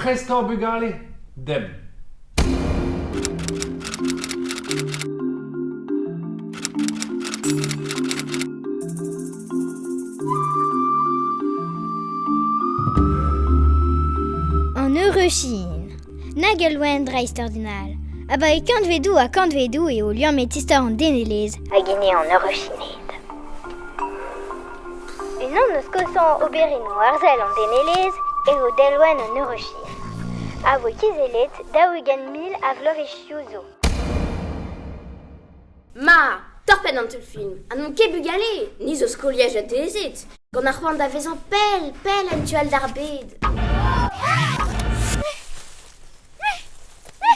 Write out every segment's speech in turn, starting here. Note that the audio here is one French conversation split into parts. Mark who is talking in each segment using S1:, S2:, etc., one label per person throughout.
S1: presto bugale, dem.
S2: En Eurochine, Nagelwen Dreisterdinal. Aber ich kan vedu a kan vedu e o liam metister en denelez a gine en Eurochined. Unan eus kosan oberin o arzel en denelez e o delwen en Eurochine. A vo kizelet daouegan mil a vlovechioù zo.
S3: Ma, torped an tul film. An on ket bugale, ni zo skoliej a dezet. Gant ar c'hoant da vezan pel an tual d'ar bed.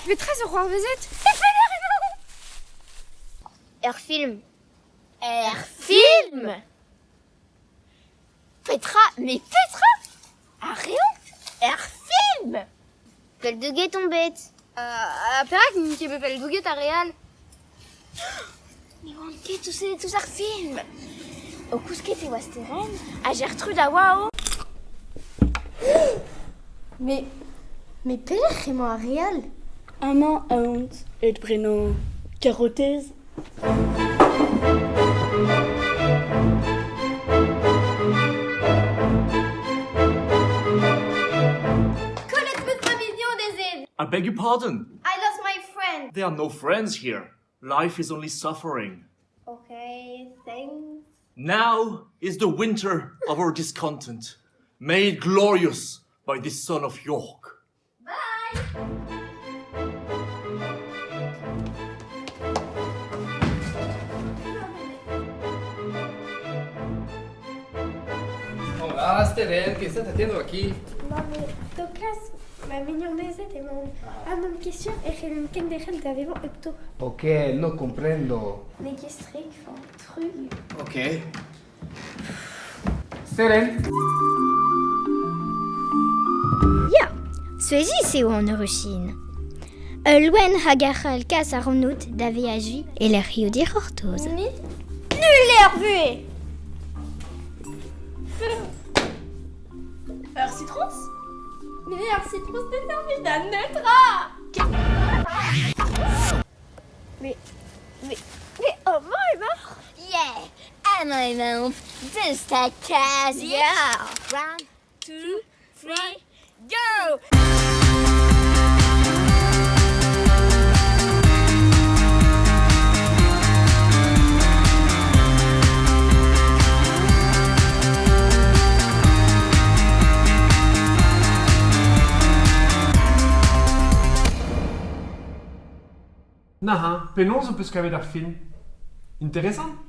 S4: Je vais très au roi Vezet.
S2: Film.
S4: Film Petra, mais Petra Arion film
S2: Pel douget on bet.
S4: Perak ni ket bepel douget a real. Mais on ket tous ar film. O kousket e oas teren, a Gertrude a wao. Mais pelec'h emañ a real.
S5: Amañ aont et breno karotez.
S3: Colette meut ma mignon des
S6: I beg your pardon.
S3: I lost my friend.
S6: There are no friends here. Life is only suffering.
S3: Okay, thanks.
S6: Now is the winter of our discontent, made glorious by the son of York.
S3: Bye.
S1: Hola, Steren, ¿qué estás haciendo aquí?
S7: Mami, tocas ma mignonezet e mon mam question e c'hellem ken derel da vevan upto.
S1: Ok, no comprendo.
S7: Ne gestrik fan trug.
S1: Ok. Steren.
S2: Ya, souezi seo en Eurochine. Loen hag ar c'halkas ar annout da veajvi e l'er rio dir ortoz.
S4: Nul l'air vué Ur citrons Mais ur citrons de fermé da neutra Mais oh moi
S2: Yeah, am I mouth, this ta case.
S4: Yeah
S2: 1, 2, 3,
S4: Go
S1: Naha, penaos o peus kavet ar film. Interessant.